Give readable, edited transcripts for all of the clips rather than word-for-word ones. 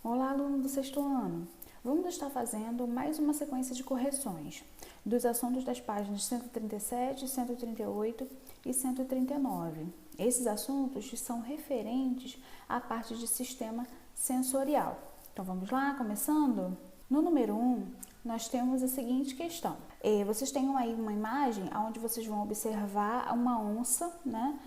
Olá, aluno do sexto ano! Vamos estar fazendo mais uma sequência de correções dos assuntos das páginas 137, 138 e 139. Esses assuntos são referentes à parte de sistema sensorial. Então vamos lá, começando? No número 1, nós temos a seguinte questão. Vocês têm aí uma imagem onde vocês vão observar uma onça, né?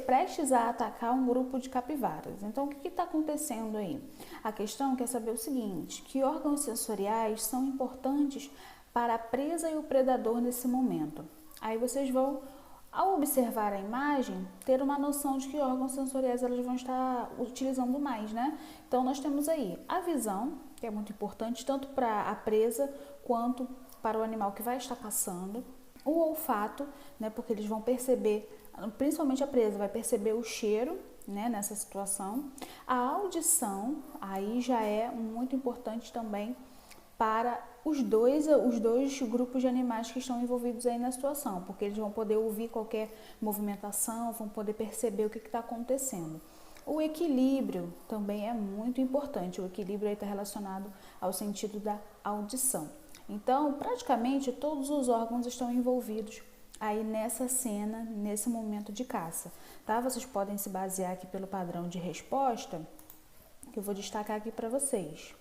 Prestes a atacar um grupo de capivaras. Então, o que está acontecendo aí? A questão quer saber o seguinte, que órgãos sensoriais são importantes para a presa e o predador nesse momento. Aí vocês vão, ao observar a imagem, ter uma noção de que órgãos sensoriais elas vão estar utilizando mais, né? Então, nós temos aí a visão, que é muito importante tanto para a presa quanto para o animal que vai estar caçando. O olfato, né, porque eles vão perceber, principalmente a presa vai perceber o cheiro, né, nessa situação. A audição, aí já é muito importante também para os dois grupos de animais que estão envolvidos aí na situação, porque eles vão poder ouvir qualquer movimentação, vão poder perceber o que está acontecendo. O equilíbrio também é muito importante, o equilíbrio está relacionado ao sentido da audição. Então, praticamente todos os órgãos estão envolvidos aí nessa cena, nesse momento de caça, tá? Vocês podem se basear aqui pelo padrão de resposta, que eu vou destacar aqui para vocês,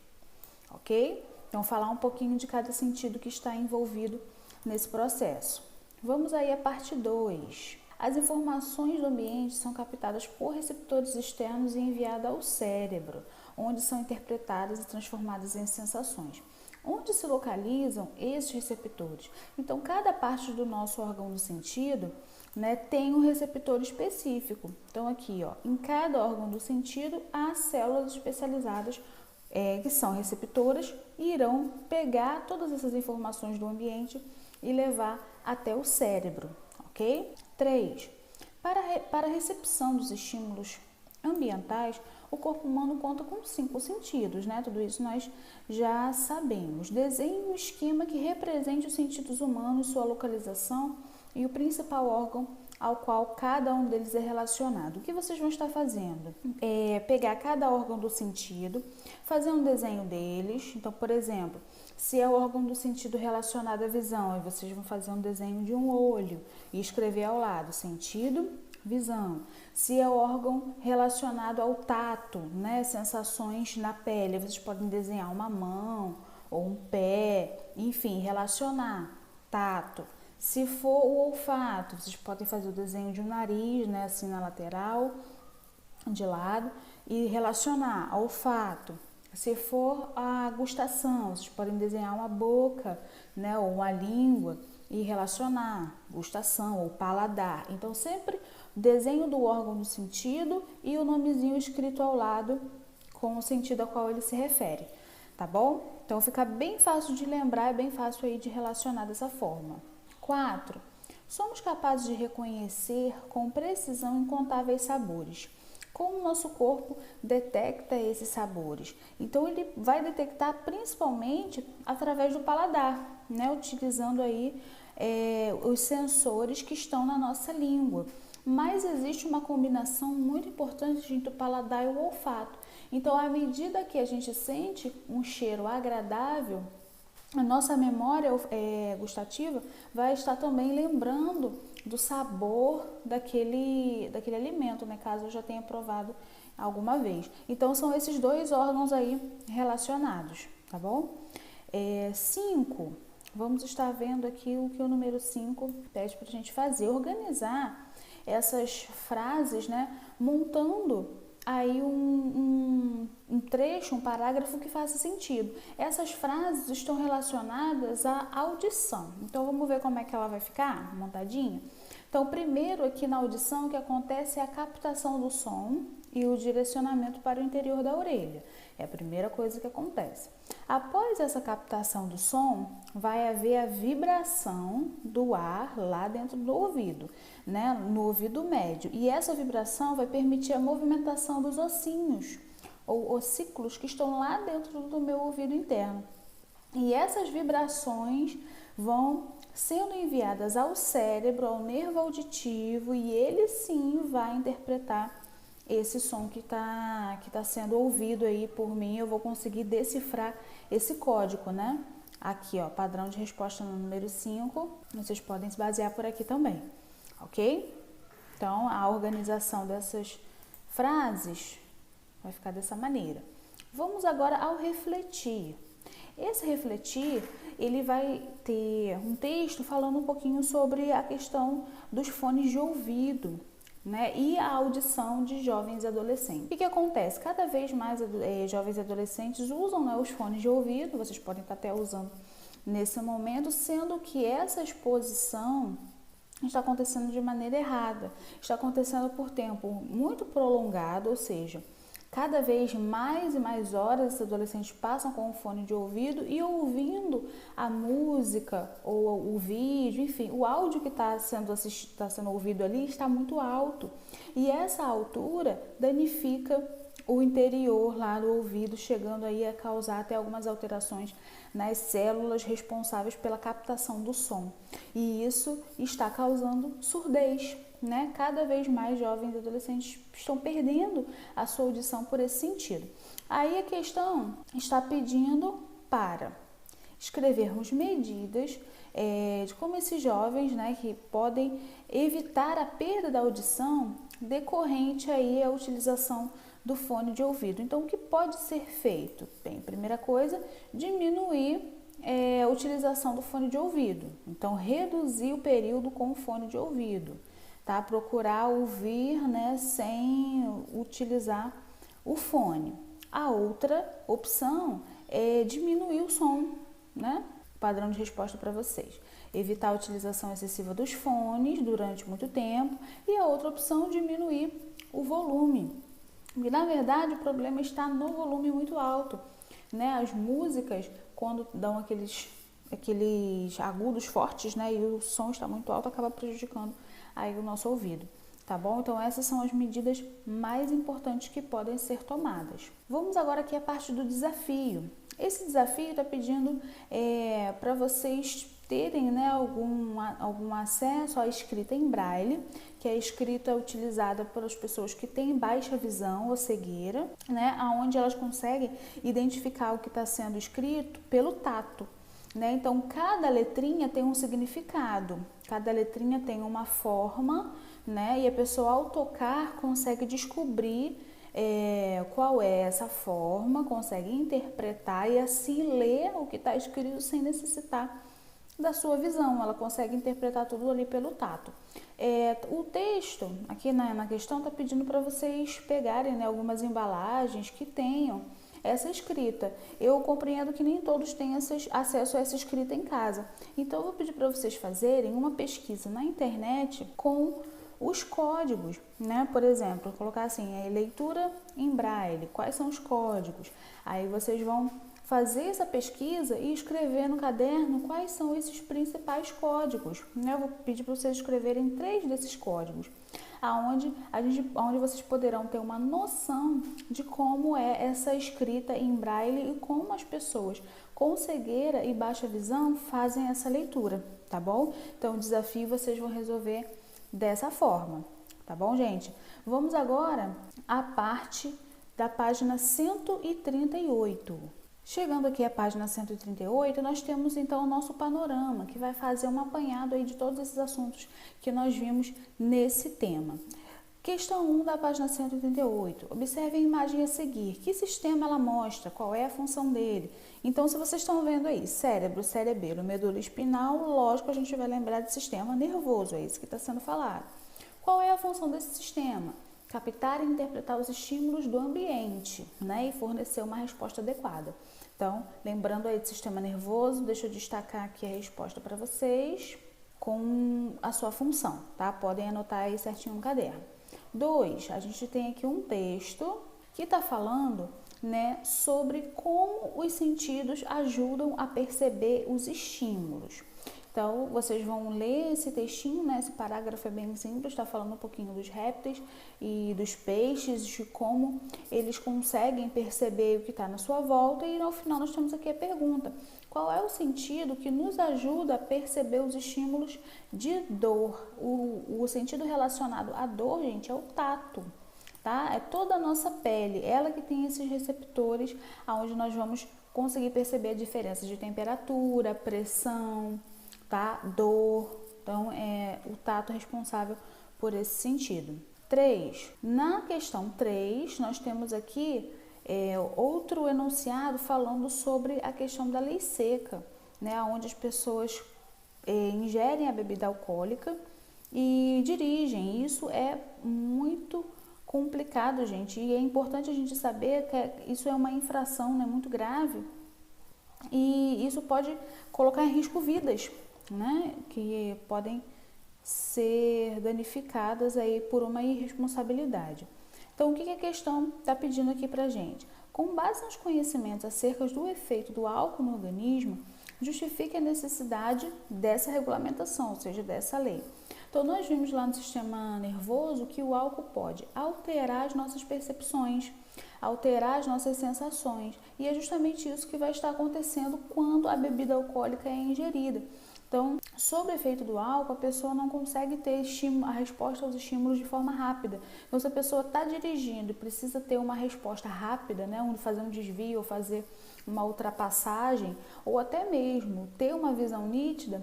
ok? Então, falar um pouquinho de cada sentido que está envolvido nesse processo. Vamos aí à parte 2. As informações do ambiente são captadas por receptores externos e enviadas ao cérebro, onde são interpretadas e transformadas em sensações. Onde se localizam esses receptores? Então, cada parte do nosso órgão do sentido, né, tem um receptor específico. Então, aqui, ó, em cada órgão do sentido, há células especializadas que são receptoras e irão pegar todas essas informações do ambiente e levar até o cérebro, ok? 3. Para a recepção dos estímulos ambientais, o corpo humano conta com 5 sentidos, né? Tudo isso nós já sabemos. Desenhe um esquema que represente os sentidos humanos, sua localização e o principal órgão ao qual cada um deles é relacionado. O que vocês vão estar fazendo? Pegar cada órgão do sentido, fazer um desenho deles. Então, por exemplo, se é o órgão do sentido relacionado à visão, aí vocês vão fazer um desenho de um olho e escrever ao lado sentido, visão. Se é o órgão relacionado ao tato, né, sensações na pele, vocês podem desenhar uma mão ou um pé, enfim, relacionar tato. Se for o olfato, vocês podem fazer o desenho de um nariz, né, assim na lateral, de lado, e relacionar olfato. Se for a gustação, vocês podem desenhar uma boca, né, ou uma língua e relacionar gustação ou paladar. Então, sempre desenho do órgão do sentido e o nomezinho escrito ao lado com o sentido ao qual ele se refere, tá bom? Então, fica bem fácil de lembrar, é bem fácil aí de relacionar dessa forma. 4. Somos capazes de reconhecer com precisão incontáveis sabores. Como o nosso corpo detecta esses sabores? Então, ele vai detectar principalmente através do paladar, né? Utilizando aí os sensores que estão na nossa língua. Mas existe uma combinação muito importante entre o paladar e o olfato. Então, à medida que a gente sente um cheiro agradável, a nossa memória gustativa vai estar também lembrando do sabor daquele alimento, né? Caso eu já tenha provado alguma vez. Então, são esses dois órgãos aí relacionados, tá bom? 5. Vamos estar vendo aqui o que o número 5 pede para a gente fazer. Organizar essas frases, né? Montando aí um trecho, um parágrafo que faça sentido. Essas frases estão relacionadas à audição. Então, vamos ver como é que ela vai ficar montadinha? Então, primeiro aqui na audição, o que acontece é a captação do som e o direcionamento para o interior da orelha. É a primeira coisa que acontece. Após essa captação do som, vai haver a vibração do ar lá dentro do ouvido, né? No ouvido médio. E essa vibração vai permitir a movimentação dos ossinhos ou ossículos que estão lá dentro do meu ouvido interno. E essas vibrações vão sendo enviadas ao cérebro, ao nervo auditivo, e ele sim vai interpretar esse som que tá sendo ouvido aí por mim, eu vou conseguir decifrar esse código, né? Aqui, ó, padrão de resposta no número 5, vocês podem se basear por aqui também, ok? Então, a organização dessas frases vai ficar dessa maneira. Vamos agora ao refletir. Esse refletir, ele vai ter um texto falando um pouquinho sobre a questão dos fones de ouvido, né, e a audição de jovens e adolescentes. O que acontece? Cada vez mais jovens e adolescentes usam, né, os fones de ouvido, vocês podem estar até usando nesse momento, sendo que essa exposição está acontecendo de maneira errada, está acontecendo por tempo muito prolongado, ou seja, cada vez mais e mais horas esses adolescentes passam com o fone de ouvido e ouvindo a música ou o vídeo, enfim, o áudio que está sendo ouvido ali está muito alto. E essa altura danifica o interior lá do ouvido, chegando aí a causar até algumas alterações nas células responsáveis pela captação do som. E isso está causando surdez, né? Cada vez mais jovens e adolescentes estão perdendo a sua audição por esse sentido. Aí a questão está pedindo para escrevermos medidas de como esses jovens, né, que podem evitar a perda da audição decorrente aí à utilização do fone de ouvido. Então, o que pode ser feito? Bem, primeira coisa, diminuir a utilização do fone de ouvido. Então, reduzir o período com o fone de ouvido, tá? Procurar ouvir, né, sem utilizar o fone. A outra opção é diminuir o som, né? Padrão de resposta para vocês. Evitar a utilização excessiva dos fones durante muito tempo. E a outra opção, diminuir o volume. E na verdade o problema está no volume muito alto, né? As músicas, quando dão aqueles agudos fortes, né, e o som está muito alto, acaba prejudicando aí o nosso ouvido, tá bom? Então essas são as medidas mais importantes que podem ser tomadas. Vamos agora aqui à parte do desafio. Esse desafio está pedindo para vocês terem, né, algum acesso à escrita em braille, que é a escrita utilizada pelas pessoas que têm baixa visão ou cegueira, né, onde elas conseguem identificar o que está sendo escrito pelo tato, né? Então, cada letrinha tem um significado, cada letrinha tem uma forma, né, e a pessoa ao tocar consegue descobrir qual é essa forma, consegue interpretar e assim ler o que está escrito sem necessitar da sua visão, ela consegue interpretar tudo ali pelo tato. O texto, aqui na questão, está pedindo para vocês pegarem, né, algumas embalagens que tenham essa escrita. Eu compreendo que nem todos têm acesso a essa escrita em casa, então eu vou pedir para vocês fazerem uma pesquisa na internet com os códigos, né? Por exemplo, colocar assim, leitura em braille, quais são os códigos? Aí vocês vão fazer essa pesquisa e escrever no caderno quais são esses principais códigos, né? Eu vou pedir para vocês escreverem 3 desses códigos, onde vocês poderão ter uma noção de como é essa escrita em braille e como as pessoas com cegueira e baixa visão fazem essa leitura, tá bom? Então, o desafio vocês vão resolver dessa forma, tá bom, gente? Vamos agora à parte da página 138. Chegando aqui à página 138, nós temos então o nosso panorama, que vai fazer um apanhado aí de todos esses assuntos que nós vimos nesse tema. Questão 1 da página 138. Observe a imagem a seguir. Que sistema ela mostra? Qual é a função dele? Então, se vocês estão vendo aí, cérebro, cerebelo, medula espinal, lógico, a gente vai lembrar do sistema nervoso, é isso que está sendo falado. Qual é a função desse sistema? Captar e interpretar os estímulos do ambiente, né, e fornecer uma resposta adequada. Então, lembrando aí do sistema nervoso, deixa eu destacar aqui a resposta para vocês com a sua função, tá? Podem anotar aí certinho no caderno. 2, a gente tem aqui um texto que está falando, né, sobre como os sentidos ajudam a perceber os estímulos. Então, vocês vão ler esse textinho, né? Esse parágrafo é bem simples, está falando um pouquinho dos répteis e dos peixes, de como eles conseguem perceber o que está na sua volta. E no final nós temos aqui a pergunta: qual é o sentido que nos ajuda a perceber os estímulos de dor? O sentido relacionado à dor, gente, é o tato. tá? É toda a nossa pele, ela que tem esses receptores, aonde nós vamos conseguir perceber a diferença de temperatura, pressão, tá? Dor. Então, é o tato responsável por esse sentido. 3. Na questão 3, nós temos aqui outro enunciado falando sobre a questão da lei seca, né? Onde as pessoas ingerem a bebida alcoólica e dirigem. Isso é muito complicado, gente, e é importante a gente saber que isso é uma infração, né, muito grave, e isso pode colocar em risco vidas, né, que podem ser danificadas aí por uma irresponsabilidade. Então, o que a questão está pedindo aqui para a gente? Com base nos conhecimentos acerca do efeito do álcool no organismo, justifique a necessidade dessa regulamentação, ou seja, dessa lei. Então, nós vimos lá no sistema nervoso que o álcool pode alterar as nossas percepções, alterar as nossas sensações, e é justamente isso que vai estar acontecendo quando a bebida alcoólica é ingerida. Então, sob o efeito do álcool, a pessoa não consegue ter a resposta aos estímulos de forma rápida. Então, se a pessoa está dirigindo e precisa ter uma resposta rápida, né, fazer um desvio ou fazer uma ultrapassagem, ou até mesmo ter uma visão nítida,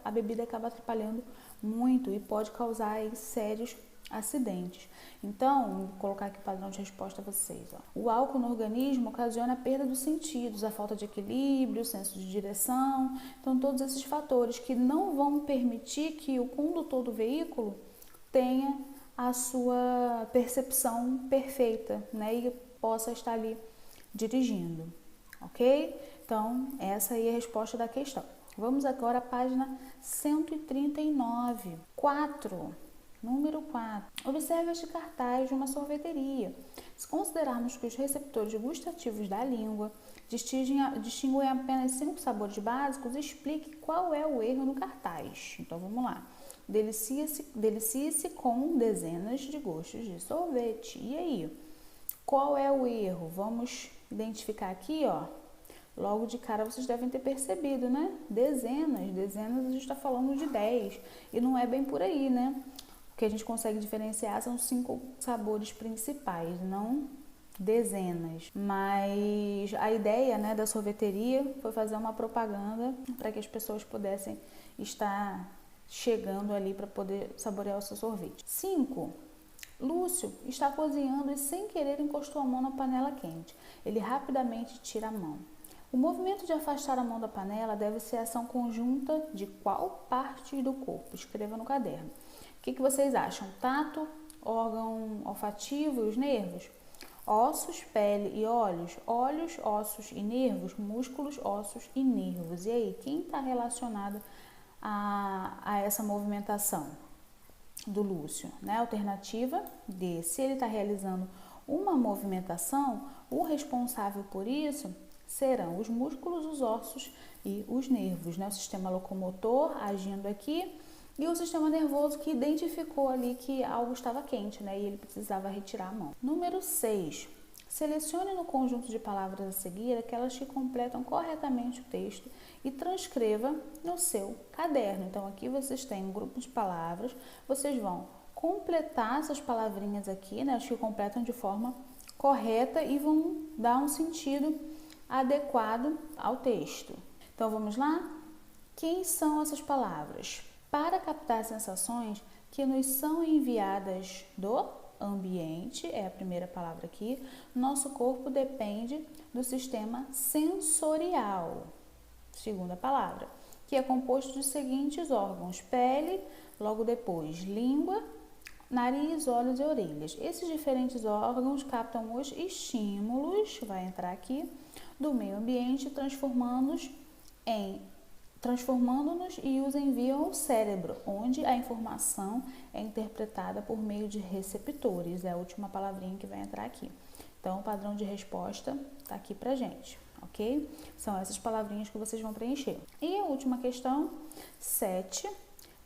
a bebida acaba atrapalhando muito e pode causar aí sérios acidentes. Então, vou colocar aqui o padrão de resposta a vocês. Ó. O álcool no organismo ocasiona a perda dos sentidos, a falta de equilíbrio, o senso de direção. Então, todos esses fatores que não vão permitir que o condutor do veículo tenha a sua percepção perfeita, né? E possa estar ali dirigindo, ok? Então, essa aí é a resposta da questão. Vamos agora à página 139. 4. Número 4. Observe este cartaz de uma sorveteria. Se considerarmos que os receptores gustativos da língua distinguem apenas 5 sabores básicos, explique qual é o erro no cartaz. Então, vamos lá. Delicie-se com dezenas de gostos de sorvete. E aí? Qual é o erro? Vamos identificar aqui, ó. Logo de cara vocês devem ter percebido, né? Dezenas a gente está falando de 10. E não é bem por aí, né? O que a gente consegue diferenciar são 5 sabores principais, não dezenas. Mas a ideia, né, da sorveteria foi fazer uma propaganda para que as pessoas pudessem estar chegando ali para poder saborear o seu sorvete. 5. Lúcio está cozinhando e sem querer encostou a mão na panela quente. Ele rapidamente tira a mão. O movimento de afastar a mão da panela deve ser ação conjunta de qual parte do corpo? Escreva no caderno. O que vocês acham? Tato, órgão olfativo e os nervos? Ossos, pele e olhos? Olhos, ossos e nervos? Músculos, ossos e nervos. E aí, quem está relacionado a essa movimentação do Lúcio? Né? Alternativa D. Se ele está realizando uma movimentação, o responsável por isso serão os músculos, os ossos e os nervos, né? O sistema locomotor agindo aqui e o sistema nervoso que identificou ali que algo estava quente, né? E ele precisava retirar a mão. Número 6. Selecione no conjunto de palavras a seguir aquelas que completam corretamente o texto e transcreva no seu caderno. Então, aqui vocês têm um grupo de palavras, vocês vão completar essas palavrinhas aqui, né? As que completam de forma correta e vão dar um sentido adequado ao texto. Então, vamos lá? Quem são essas palavras? Para captar sensações que nos são enviadas do ambiente, é a primeira palavra aqui, nosso corpo depende do sistema sensorial. Segunda palavra, que é composto dos seguintes órgãos: pele, logo depois língua, nariz, olhos e orelhas. Esses diferentes órgãos captam os estímulos, vai entrar aqui, do meio ambiente, transformando-nos e os enviam ao cérebro, onde a informação é interpretada por meio de receptores. É a última palavrinha que vai entrar aqui. Então, o padrão de resposta está aqui pra gente, ok? São essas palavrinhas que vocês vão preencher. E a última questão, 7,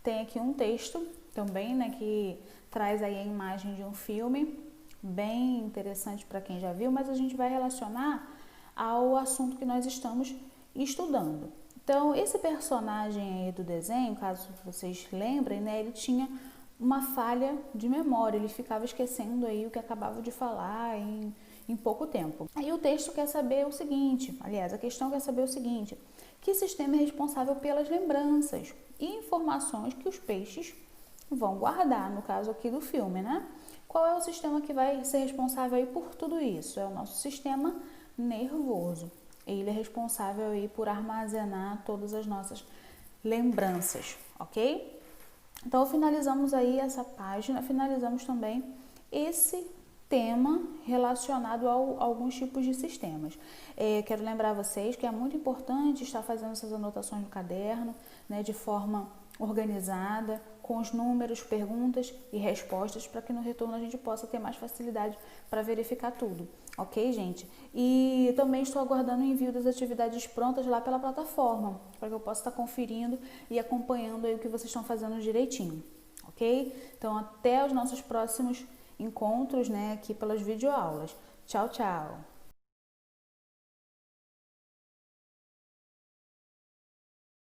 tem aqui um texto também, né, que traz aí a imagem de um filme, bem interessante para quem já viu, mas a gente vai relacionar ao assunto que nós estamos estudando. Então, esse personagem aí do desenho, caso vocês lembrem, né, ele tinha uma falha de memória, ele ficava esquecendo aí o que acabava de falar em pouco tempo. Aí o texto quer saber o seguinte, aliás, a questão quer saber o seguinte: que sistema é responsável pelas lembranças e informações que os peixes vão guardar, no caso aqui do filme, né? Qual é o sistema que vai ser responsável aí por tudo isso? É o nosso sistema nervoso. Ele é responsável aí por armazenar todas as nossas lembranças, ok? Então, finalizamos aí essa página, finalizamos também esse tema relacionado a alguns tipos de sistemas. Quero lembrar vocês que é muito importante estar fazendo essas anotações no caderno, né, de forma organizada, com os números, perguntas e respostas, para que no retorno a gente possa ter mais facilidade para verificar tudo, ok, gente? E também estou aguardando o envio das atividades prontas lá pela plataforma, para que eu possa estar conferindo e acompanhando aí o que vocês estão fazendo direitinho, ok? Então, até os nossos próximos encontros, né, aqui pelas videoaulas. Tchau, tchau!